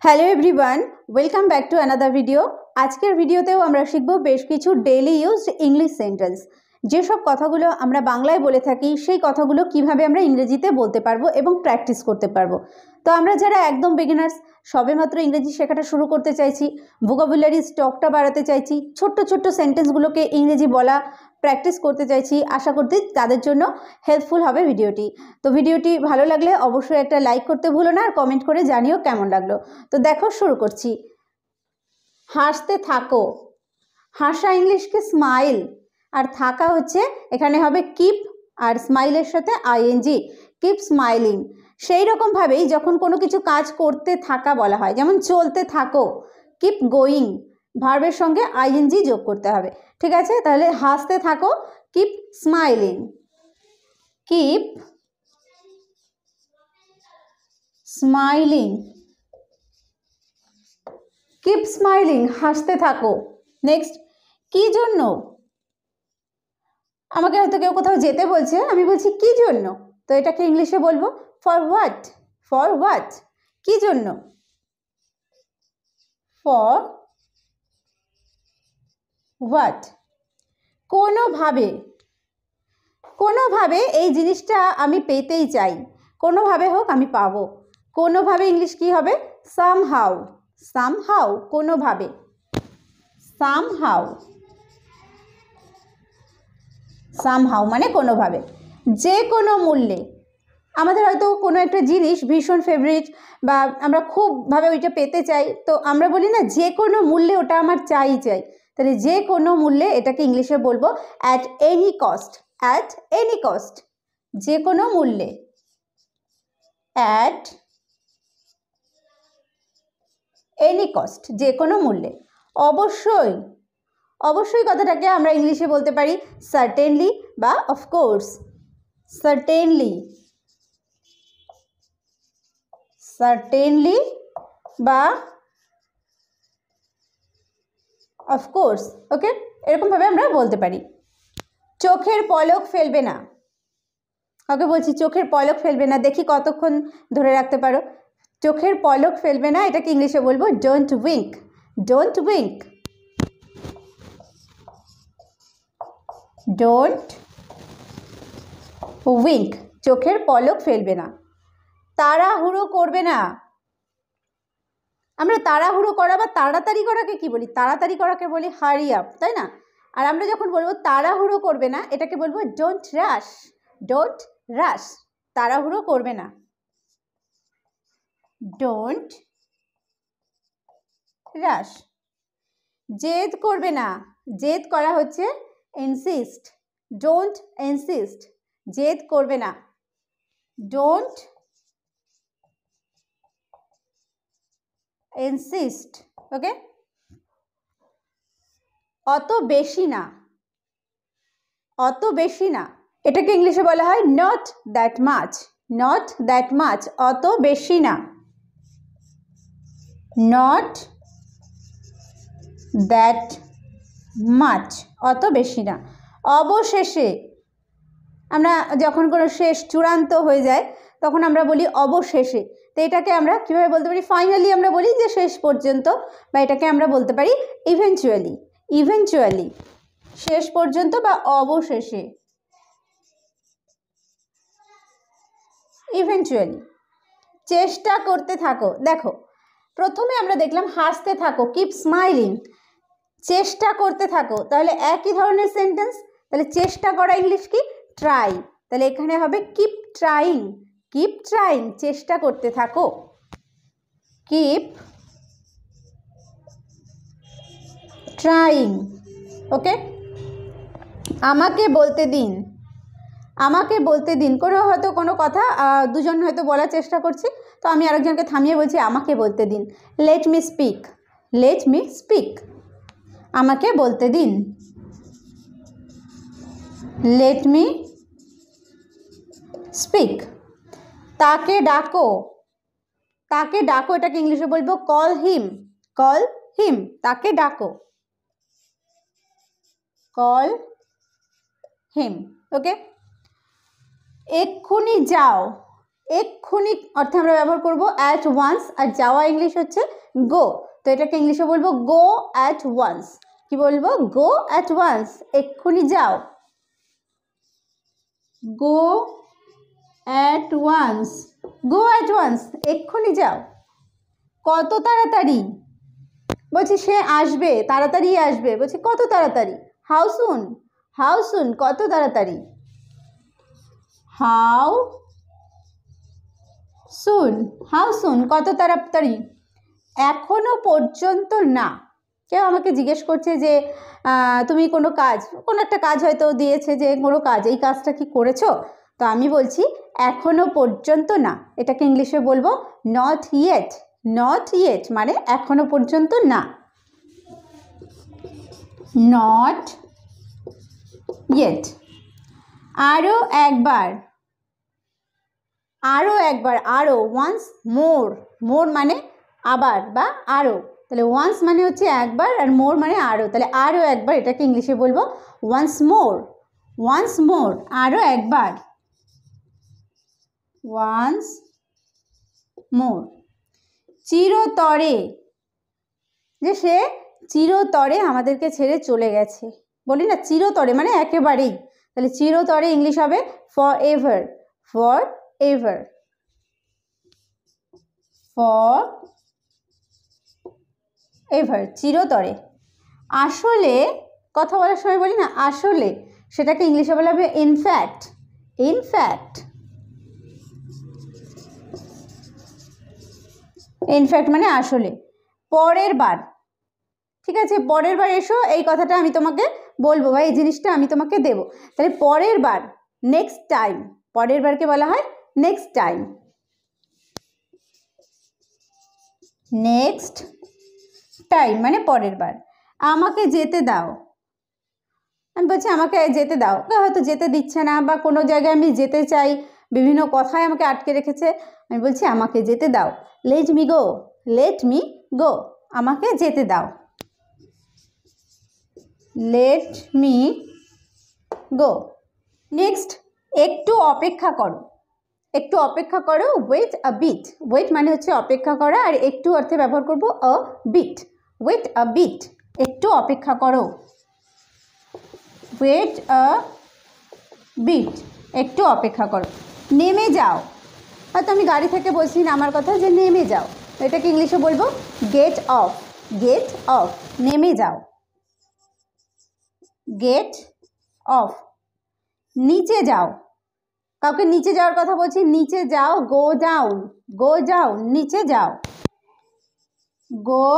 Hello everyone, welcome back to another video. আজকের ভিডিওতেও আমরা শিখব বেশ কিছু ডেইলি ইউজড ইংলিশ সেন্টেন্স। যেসব কথাগুলো আমরা বাংলায় বলে থাকি সেই কথাগুলো কিভাবে আমরা ইংরেজিতে বলতে পারবো এবং প্র্যাকটিস করতে পারবো। তো আমরা যারা একদম বিগিনার্স, সবেমাত্র ইংরেজি শেখাটা শুরু করতে চাইছি, ভোকাবুলারি স্টকটা বাড়াতে চাইছি, ছোট্ট ছোট্ট সেন্টেন্সগুলোকে ইংরেজি বলা প্র্যাকটিস করতে চাইছি, আশা করতে তাদের জন্য হেল্পফুল হবে ভিডিওটি। তো ভিডিওটি ভালো লাগলে অবশ্যই একটা লাইক করতে ভুলো না, আর কমেন্ট করে জানিও কেমন লাগলো। তো দেখো, শুরু করছি। হাসতে থাকো, হাসা ইংলিশকে স্মাইল, আর থাকা হচ্ছে এখানে হবে কিপ, আর স্মাইলের সাথে আইএনজি, কিপ স্মাইলিং। সেই রকমভাবেই যখন কোনো কিছু কাজ করতে থাকা বলা হয়, যেমন চলতে থাকো, কিপ গোয়িং, ভার্বের সঙ্গে আইএনজি যোগ করতে হবে। ঠিক আছে, তাহলে হাসতে থাকো, keep smiling, keep smiling, keep smiling, হাসতে থাকো। নেক্সট, কি জন্য? আমাকে হয়তো কেউ কোথাও যেতে বলছে, আমি বলছি কি জন্য, তো এটাকে ইংলিশে বলবো ফর হোয়াট, ফর হোয়াট, কি জন্য, ফর হোয়াট। কোনোভাবে, কোনোভাবে এই জিনিসটা আমি পেতেই চাই, কোনোভাবে হোক আমি পাবো। কোনোভাবে ইংলিশ কি হবে? সামহাউ, সামহাউ, কোনোভাবে, সামহাউ, সামহাউ মানে কোনোভাবে। যে কোনো মূল্যে, আমাদের হয়তো কোনো একটা জিনিস ভীষণ ফেভারিট, বা আমরা খুবভাবে ওইটা পেতে চাই, তো আমরা বলি না যে কোনো মূল্যে ওটা আমার চাই চাই। তাহলে যে কোনো মূল্যে এটাকে ইংলিশে বলবো at any cost, at any cost, যে কোনো মূল্যে, অ্যাট এনি কস্ট, যে কোনো মূল্যে। অবশ্যই, অবশ্যই কথাটাকে আমরা ইংলিশে বলতে পারি সার্টেনলি বা অফকোর্স, সার্টেনলি, সার্টেনলি বা অফকোর্স। ওকে, এরকমভাবে আমরা বলতে পারি। চোখের পলক ফেলবে না, ওকে বলছি চোখের পলক ফেলবে না, দেখি কতক্ষণ ধরে রাখতে পারো। চোখের পলক ফেলবে না, এটাকে ইংলিশে বলবো don't Wynk, don't Wynk, don't Wynk, চোখের পলক ফেলবে না। তাড়াহুড়ো করবে না, আমরা তাড়াহুড়ো করা বা তাড়াতাড়ি করাকে কি বলি? তাড়াতাড়ি করাকে বলি হারি আপ, তাই না? আর আমরা যখন বলবো তাড়াহুড়ো করবে না, এটাকে বলবো ডোন্ট রাশ, ডোন্ট রাশ, তাড়াহুড়ো করবে না, ডোন্ট রাশ। জেদ করবে না, জেদ করা হচ্ছে ইনসিস্ট, ডোন্ট ইনসিস্ট, জেদ করবে না, ডোন্ট ইনসিস্ট। ওকে, অত বেশি না, অত বেশি না, এটাকে ইংলিশে বলা হয় not that much, not that much, অত বেশি না, নট দ্যাট মাচ, অত বেশি না। অবশেষে, আমরা যখন কোনো শেষ চূড়ান্ত হয়ে যায় তখন আমরা বলি অবশেষে, তো এটাকে আমরা কীভাবে বলতে পারি? ফাইনালি আমরা বলি যে শেষ পর্যন্ত, বা এটাকে আমরা বলতে পারি ইভেনচুয়ালি, ইভেনচুয়ালি, শেষ পর্যন্ত বা অবশেষে, ইভেনচুয়ালি। চেষ্টা করতে থাকো, দেখো প্রথমে আমরা দেখলাম হাসতে থাকো, কিপ স্মাইলিং, চেষ্টা করতে থাকো, তাহলে একই ধরনের সেন্টেন্স। তাহলে চেষ্টা করা ইংলিশ কি? ট্রাই, তাহলে এখানে হবে কিপ ট্রাইং, কিপ ট্রাইং, চেষ্টা করতে থাকো, কিপ ট্রাইং। ওকে, আমাকে বলতে দিন, আমাকে বলতে দিন, কোনো হয়তো কোনো কথা দুজন হয়তো বলার চেষ্টা করছি, তো আমি আরেকজনকে থামিয়ে বলছি আমাকে বলতে দিন, let me speak, let me speak, আমাকে বলতে দিন, লেট মি স্পিক। তাকে ডাকো, তাকে ডাকো, এটাকে ইংলিশে বলবো কল হিম, কল হিম, তাকে ডাকো, কল হিম। ওকে, এক্ষুনি যাও, এক্ষুনি অর্থে আমরা ব্যবহার করব অ্যাট ওয়ান্স, আর যাওয়া ইংলিশ হচ্ছে গো। তো এটাকে ইংলিশে বলবো গো অ্যাট ওয়ান্স। কি বলবো? গো অ্যাট ওয়ান্স, এক্ষুনি যাও। Go at once, go at once, এক্ষুনি যাও। কত তাড়াতাড়ি, বলছি সে আসবে, তাড়াতাড়ি আসবে, বলছি কত তাড়াতাড়ি। হাউ সুন, হাউ সুন, কত তাড়াতাড়ি। হাউ সুন, হাউ সুন, কত তাড়াতাড়ি। এখনো পর্যন্ত না। কেউ আমাকে জিজ্ঞেস করছে যে তুমি কোনো কাজ, কোনো একটা কাজ হয়তো দিয়েছে যে কোনো কাজ, এই কাজটা কি করেছো? তো আমি বলছি এখনো পর্যন্ত না। এটাকে ইংলিশে বলবো নট ইয়েট। নট ইয়েট মানে এখনো পর্যন্ত না। Not yet. আরও একবার, আরও একবার, আরও, ওয়ান্স মোর। মোর মানে আবার বা আরও। তাহলে ওয়ান্স মানে হচ্ছে একবার, আর মোর মানে আরও। তাহলে আরও একবার, এটাকে ইংলিশে বলবো ওয়ান্স মোর। ওয়ান্স মোর, আরও একবার। Once more. চিরতরে, যে সে চিরতরে আমাদেরকে ছেড়ে চলে গেছে। বলি না চিরতরে মানে একেবারেই। তাহলে চিরতরে ইংলিশ হবে for ever. For ever, for ever, চিরতরে। আসলে কথা বলার সময় বলি না আসলে, সেটাকে ইংলিশে বলা হবে ইনফ্যাক্ট। ইনফ্যাক্ট, ইনফ্যাক্ট মানে আসলে। পরের বার, ঠিক আছে, পরের বার এসো, এই কথাটা আমি তোমাকে বলবো বা এই জিনিসটা আমি তোমাকে দেবো। তাহলে পরের বার, নেক্সট টাইম। পরের বারকে বলা হয় নেক্সট টাইম। নেক্সট টাইম মানে পরের বার। আমাকে যেতে দাও, আমি বলছি আমাকে যেতে দাও, হয়তো যেতে দিচ্ছে না, বা কোনো জায়গায় আমি যেতে চাই, বিভিন্ন কথায় আমাকে আটকে রেখেছে, আমি বলছি আমাকে যেতে দাও। Let me go, let me go, আমাকে যেতে দাও। Let me go. নেক্সট, একটু অপেক্ষা করো। একটু অপেক্ষা করো, ওয়েট আ বিট। ওয়েট মানে হচ্ছে অপেক্ষা করা, আর একটু অর্থে ব্যবহার করব a bit. Wait a bit, একটু অপেক্ষা করো। ওয়েট আ বিট, একটু অপেক্ষা করো। নেমে যাও, হয়তো আমি গাড়ি থেকে বলছি নামার কথা, যে নেমে যাও, এটাকে ইংলিশে বলবো গেট অফ। গেট অফ, নেমে যাও। Get off. নিচে যাও, কাউকে নিচে যাওয়ার কথা বলছি, নিচে যাও, গো ডাউন। গো ডাউন, নিচে যাও। Go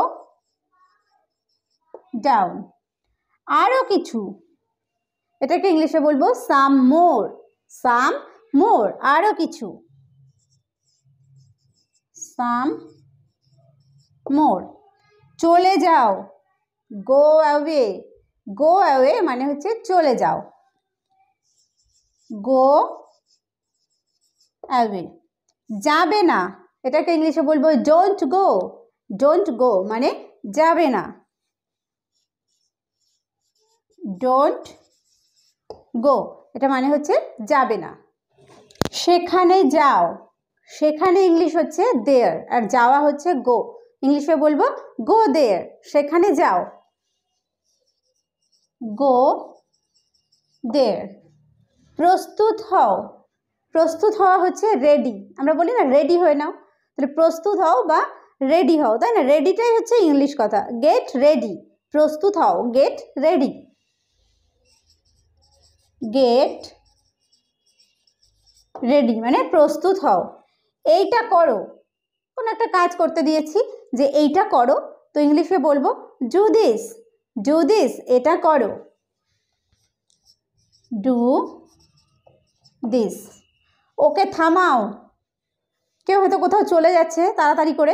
down. আরও কিছু, এটাকে ইংলিশে বলবো সাম মোর। সাম মোর, আরও কিছু। সাম মোর। চলে যাও, গো অ্যাওয়ে। গো অ্যাওয়ে মানে হচ্ছে চলে যাও। Go away. যাবে না, এটাকে ইংলিশে বলবো ডোন্ট গো। ডোন্ট গো মানে যাবে না। ডোন্ট গো, এটা মানে হচ্ছে যাবে না। সেখানে যাও, সেখানে ইংলিশ হচ্ছে দেয়ার, আর যাওয়া হচ্ছে গো। ইংলিশে বলবো গো দেয়ার, সেখানে যাও। গো দেয়ার। প্রস্তুত হও। প্রস্তুত হওয়া হচ্ছে রেডি। আমরা বলি না রেডি হয়ে নাও, তাহলে প্রস্তুত হও বা রেডি হও, তাই না? রেডিটাই হচ্ছে ইংলিশ কথা, গেট রেডি। প্রস্তুত হও, গেট রেডি। গেট রেডি মানে প্রস্তুত হও। এইটা করো, কোনো একটা কাজ করতে দিয়েছি, যে এইটা করো, তো ইংলিশে বলবো ডু দিস। ডু দিস, এটা করো। Do this. ওকে থামাও, কেউ হয়তো কোথাও চলে যাচ্ছে তাড়াতাড়ি করে,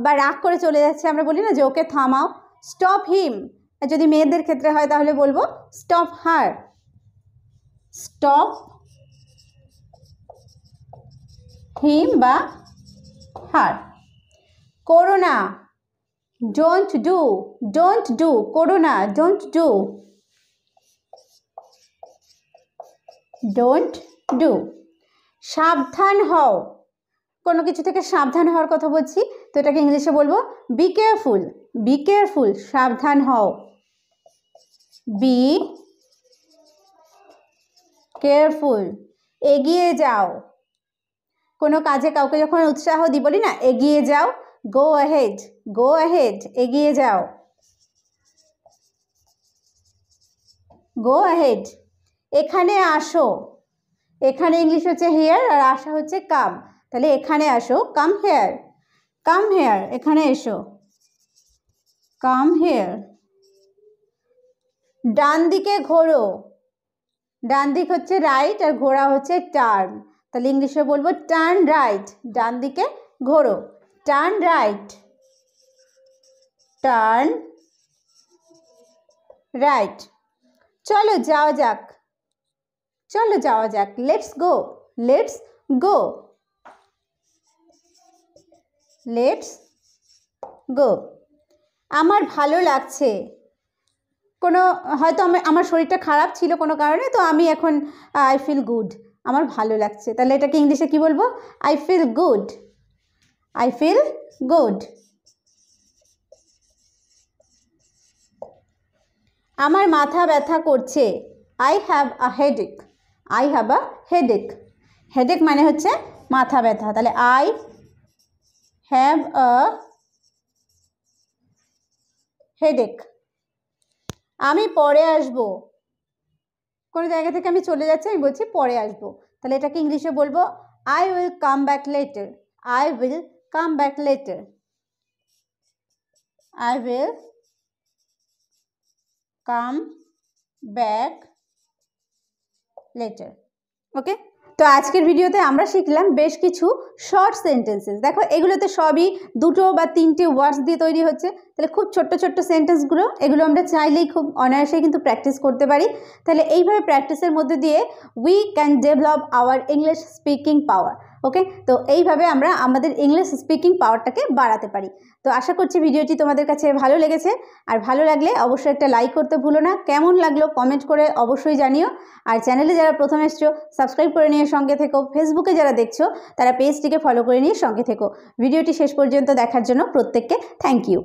বা রাগ করে চলে যাচ্ছে, আমরা বলি না যে ওকে থামাও। স্টপ হিম, যদি মেয়েদের ক্ষেত্রে হয় তাহলে বলবো স্টপ হার। স্টপ হিম বা হার। করো না, ডোন্ট ডু। ডোন্ট ডু, করো না, ডোন্ট ডু। Don't do. সাবধান হও, কোনো কিছু থেকে সাবধান হওয়ার কথা বলছি, তো এটাকে ইংলিশে বলবো বি কেয়ারফুল। বি কেয়ারফুল, সাবধান হও। Be careful. এগিয়ে যাও, কোনো কাজে কাউকে যখন উৎসাহ দিই বলি না এগিয়ে যাও, গো অ্যাহেড। গো অ্যাহেড, এগিয়ে যাও। Go ahead. এখানে আসো, এখানে ইংলিশ হচ্ছে হিয়ার আর আসা হচ্ছে কাম, তাহলে এখানে আসো, কাম হেয়ার। কাম হেয়ার, এখানে এসো, কাম হেয়ার। ডান দিকে ঘোরো, ডান দিক হচ্ছে রাইট আর ঘোরা হচ্ছে টার্ন, তাহলে ইংলিশে বলবো টার্ন রাইট। ডান দিকে ঘোরো, টার্ন রাইট। Turn right. চলো যাওয়া যাক, চলো যাওয়া যাক, let's go. Let's go. Let's go. আমার ভালো লাগছে, কোনো হয়তো আমার শরীরটা খারাপ ছিল কোনো কারণে, তো আমি এখন আই ফিল গুড, আমার ভালো লাগছে, তাহলে এটাকে ইংলিশে কি বলবো? I feel good. I feel good. আমার মাথা ব্যথা করছে, I have a headache. I have a headache. Headache মানে হচ্ছে মাথা ব্যথা, তাহলে আই হ্যাভ আ হেডেক। আমি পরে আসবো, কোনো জায়গা থেকে আমি চলে যাচ্ছি, আমি বলছি পরে আসবো, তাহলে এটাকে ইংলিশে বলবো I will come back later. I will come back later. I will come back later. Okay, তো আজকের ভিডিওতে আমরা শিখলাম বেশ কিছু শর্ট সেন্টেন্সেস। দেখো এগুলোতে সবই দুটো বা তিনটে ওয়ার্ডস দিয়ে তৈরি হচ্ছে, তাহলে খুব ছোট্ট ছোট্ট সেন্টেন্সগুলো, এগুলো আমরা চাইলেই খুব অনায়াসেই কিন্তু প্র্যাকটিস করতে পারি। তাহলে এইভাবে প্র্যাকটিসের মধ্যে দিয়ে we can develop our English speaking power. Okay, তো এইভাবে আমরা আমাদের ইংলিশ স্পিকিং পাওয়ারটাকে বাড়াতে পারি। তো আশা করছি ভিডিওটি তোমাদের কাছে ভালো লেগেছে, আর ভালো লাগলে অবশ্যই একটা লাইক করতে ভুলো না। কেমন লাগলো কমেন্ট করে অবশ্যই জানিও, আর চ্যানেলে যারা প্রথম এসছো সাবস্ক্রাইব করে নিয়ে সঙ্গে থেকো। ফেসবুকে যারা দেখছো তারা পেজটিকে ফলো করে নিয়ে সঙ্গে থেকো। ভিডিওটি শেষ পর্যন্ত দেখার জন্য প্রত্যেককে থ্যাংক ইউ।